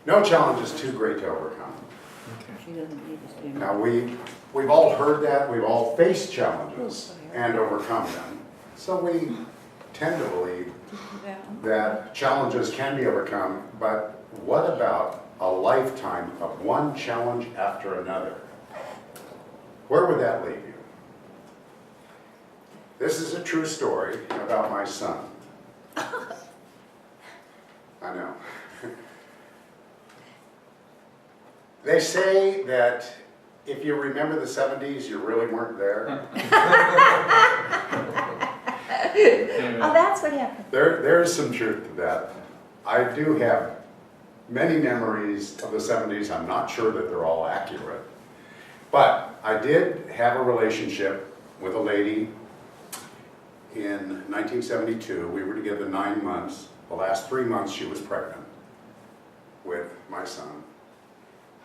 no challenge is too great to overcome. She doesn't need to stay. Now, we've all heard that, we've all faced challenges and overcome them. So we tend to believe that challenges can be overcome, but what about a lifetime of one challenge after another? Where would that leave you? This is a true story about my son. I know. They say that if you remember the 70s, you really weren't there. Oh, that's what happened. There is some truth to that. I do have many memories of the 70s. I'm not sure that they're all accurate. But I did have a relationship with a lady in 1972. We were together 9 months. The last 3 months she was pregnant with my son.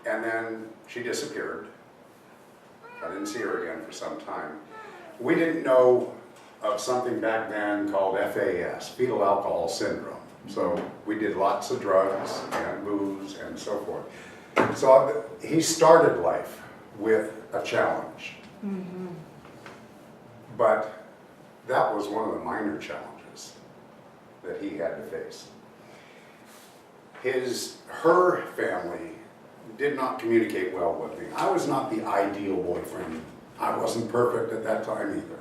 And then she disappeared. I didn't see her again for some time. We didn't know of something back then called FAS, fetal alcohol syndrome. So we did lots of drugs and booze and so forth. So he started life with a challenge. Mm-hmm. But that was one of the minor challenges that he had to face. Her family did not communicate well with me. I was not the ideal boyfriend. I wasn't perfect at that time either.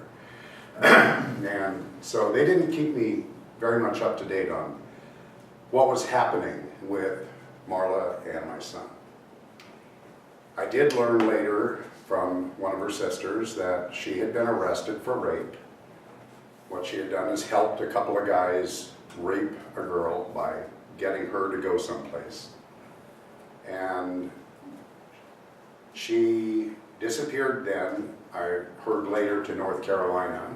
And so they didn't keep me very much up to date on what was happening with Marla and my son. I did learn later from one of her sisters that she had been arrested for rape. What she had done is helped a couple of guys rape a girl by getting her to go someplace. And she disappeared then, I heard later, to North Carolina.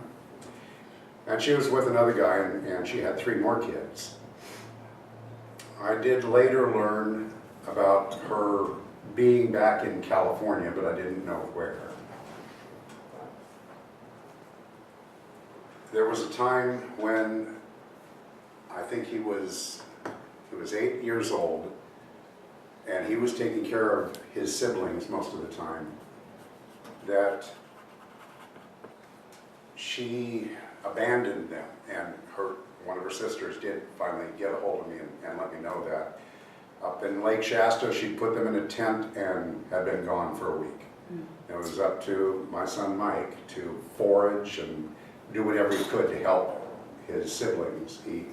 And she was with another guy, and she had 3 more kids. I did later learn about her being back in California, but I didn't know where. There was a time when I think he was 8 years old, and he was taking care of his siblings most of the time, that she abandoned them, and one of her sisters did finally get a hold of me and let me know that. Up in Lake Shasta, she put them in a tent and had been gone for a week. It was up to my son Mike to forage and do whatever he could to help his siblings eat.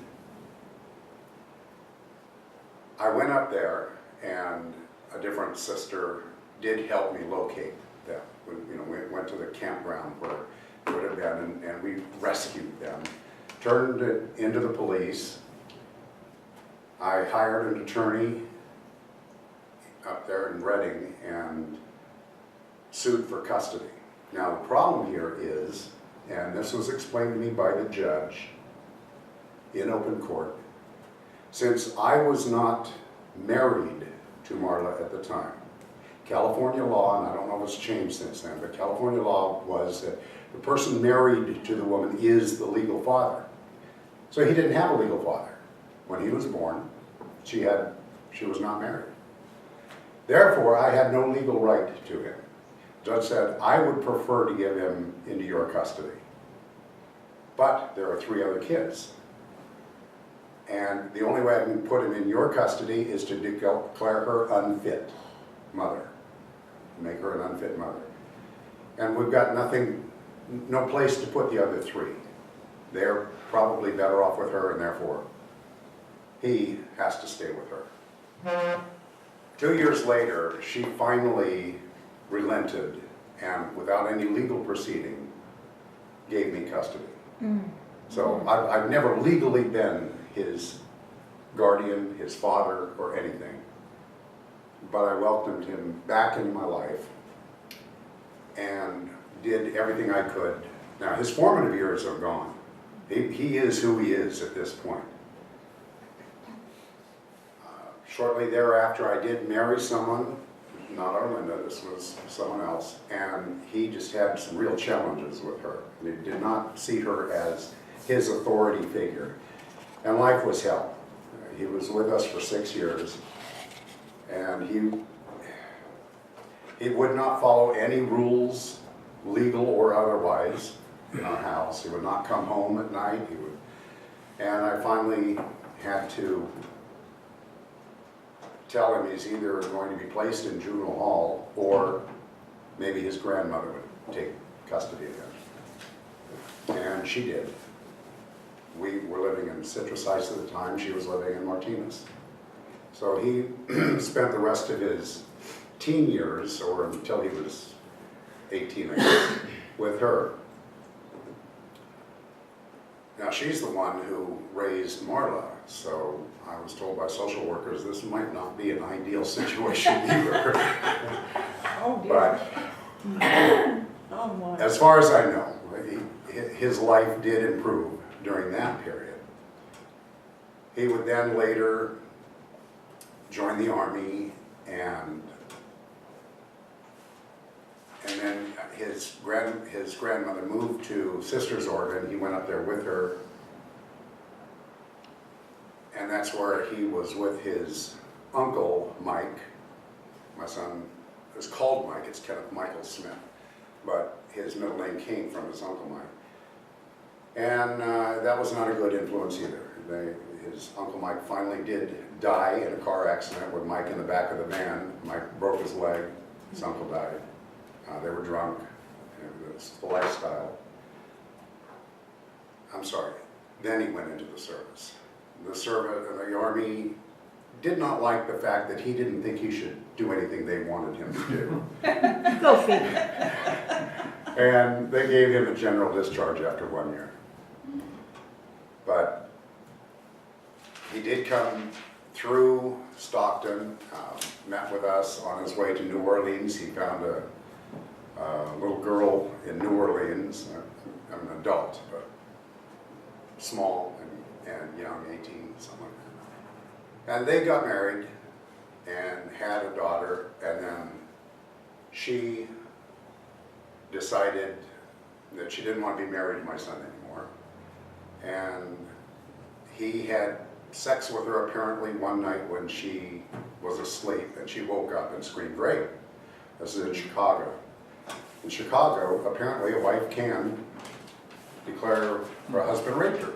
I went up there, and a different sister did help me locate them. We went to the campground where it would have been, and we rescued them, turned it into the police. I hired an attorney up there in Redding and sued for custody. Now the problem here is, and this was explained to me by the judge in open court, since I was not married to Marla at the time, California law, and I don't know if it's changed since then, but California law was that the person married to the woman is the legal father. So he didn't have a legal father. When he was born, she was not married. Therefore, I had no legal right to him. The judge said, I would prefer to give him into your custody. But there are 3 other kids. And the only way I can put him in your custody is to declare her unfit mother, make her an unfit mother. And we've got no place to put the other 3. They're probably better off with her, and therefore he has to stay with her. 2 years later, she finally relented and, without any legal proceeding, gave me custody. So I've never legally been his guardian, his father, or anything. But I welcomed him back into my life and did everything I could. Now, his formative years are gone. He is who he is at this point. Shortly thereafter, I did marry someone, not Arlinda, this was someone else, and he just had some real challenges with her. He did not see her as his authority figure, and life was hell. He was with us for 6 years, and he would not follow any rules, legal or otherwise, in our house. He would not come home at night. And I finally had to tell him he's either going to be placed in juvenile hall or maybe his grandmother would take custody of him. And she did. We were living in Citrus Heights at the time. She was living in Martinez. So he spent the rest of his teen years, or until he was 18, I guess, with her. Now, she's the one who raised Marla, so I was told by social workers this might not be an ideal situation either. Oh, dear. But Oh, my. as far as I know, his life did improve during that period. He would then later join the Army, and then his grandmother moved to Sisters, Oregon. He went up there with her, and that's where he was with his uncle, Mike. My son is called Mike, it's Kenneth Michael Smith, but his middle name came from his uncle Mike. And that was not a good influence either. His Uncle Mike finally did die in a car accident with Mike in the back of the van. Mike broke his leg, his uncle died. They were drunk, it was the lifestyle. I'm sorry, then he went into the service. The Army did not like the fact that he didn't think he should do anything they wanted him to do. Go figure. And they gave him a general discharge after 1 year. But he did come through Stockton, met with us on his way to New Orleans. He found a little girl in New Orleans. I'm an adult, but small and young, 18, something like that. And they got married and had a daughter, and then she decided that she didn't want to be married to my son anymore. And he had sex with her apparently one night when she was asleep, and she woke up and screamed rape. This is in Chicago. In Chicago, apparently a wife can declare her husband raped her.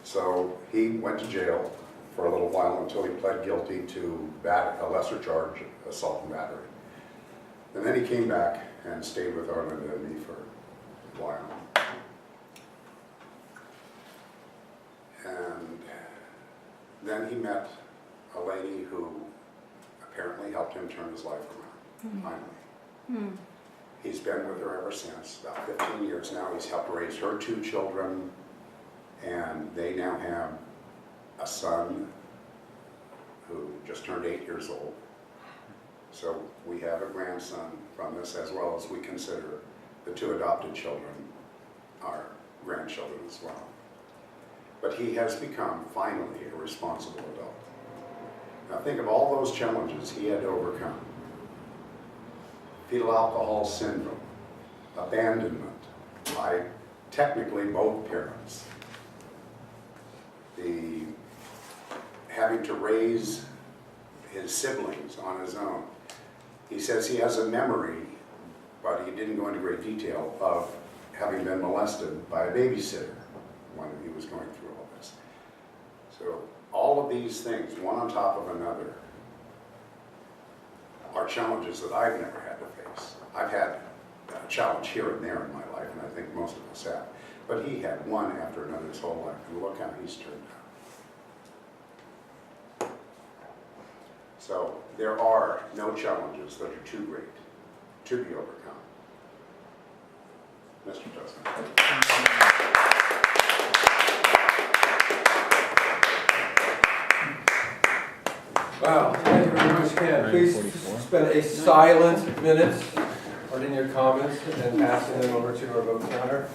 So he went to jail for a little while until he pled guilty to a lesser charge, assault and battery. And then he came back and stayed with Arlinda and me for a while. And then he met a lady who apparently helped him turn his life around, finally. He's been with her ever since, about 15 years now. He's helped raise her 2 children, and they now have a son who just turned 8 years old. So we have a grandson from this, as well as we consider the 2 adopted children our grandchildren as well. But he has become, finally, a responsible adult. Now think of all those challenges he had to overcome. Fetal alcohol syndrome, abandonment by technically both parents, the having to raise his siblings on his own. He says he has a memory, but he didn't go into great detail, of having been molested by a babysitter when he was going through all this. So all of these things, one on top of another, are challenges that I've never had to face. I've had a challenge here and there in my life, and I think most of us have. But he had one after another his whole life, and look how he's turned out. So there are no challenges that are too great to be overcome. Mr. Toastmaster. Wow, thank you very much, Ken. Please spend a silent minute writing your comments and passing them over to our vote counter.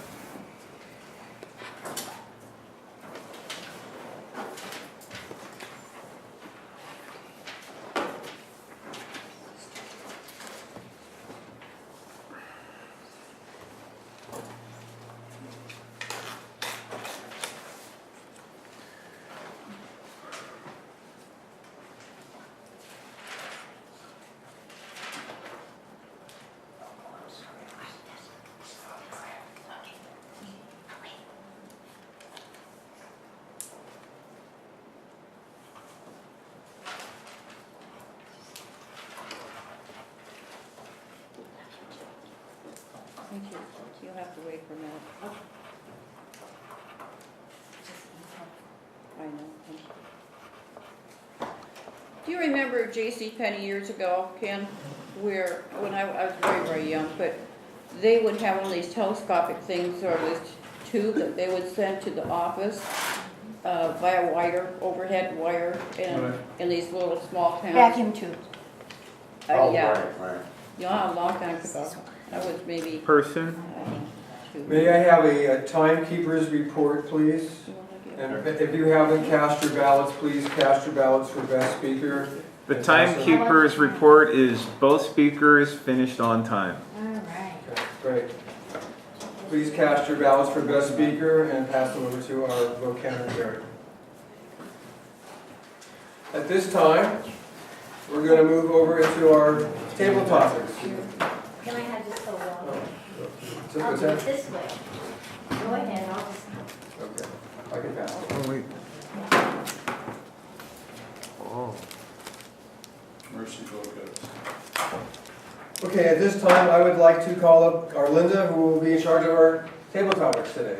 You'll have to wait for a minute. I know. Do you remember J.C. Penney years ago, Ken, where, when I was very, very young, but they would have one of these telescopic things or this tube that they would send to the office via wire, overhead wire, Right. in these little small towns. Vacuum tube. Oh, Yeah, right. yeah, a long time ago. That was maybe, Person? two. May I have a timekeeper's report, please? You wanna give- And if you haven't cast your ballots, please cast your ballots for best speaker. The That's awesome. timekeeper's report is both speakers finished on time. All right. Okay, great. Please cast your ballots for best speaker and pass them over to our vote counter, Jerry. At this time, we're going to move over into our table topics. Can I have just a walk? So I'll what's do it that? this way. Go ahead, I'll just. Okay, I can pass it. Oh, wait. Oh. Mercy focus. Okay, at this time, I would like to call up our Linda, who will be in charge of our table topics today.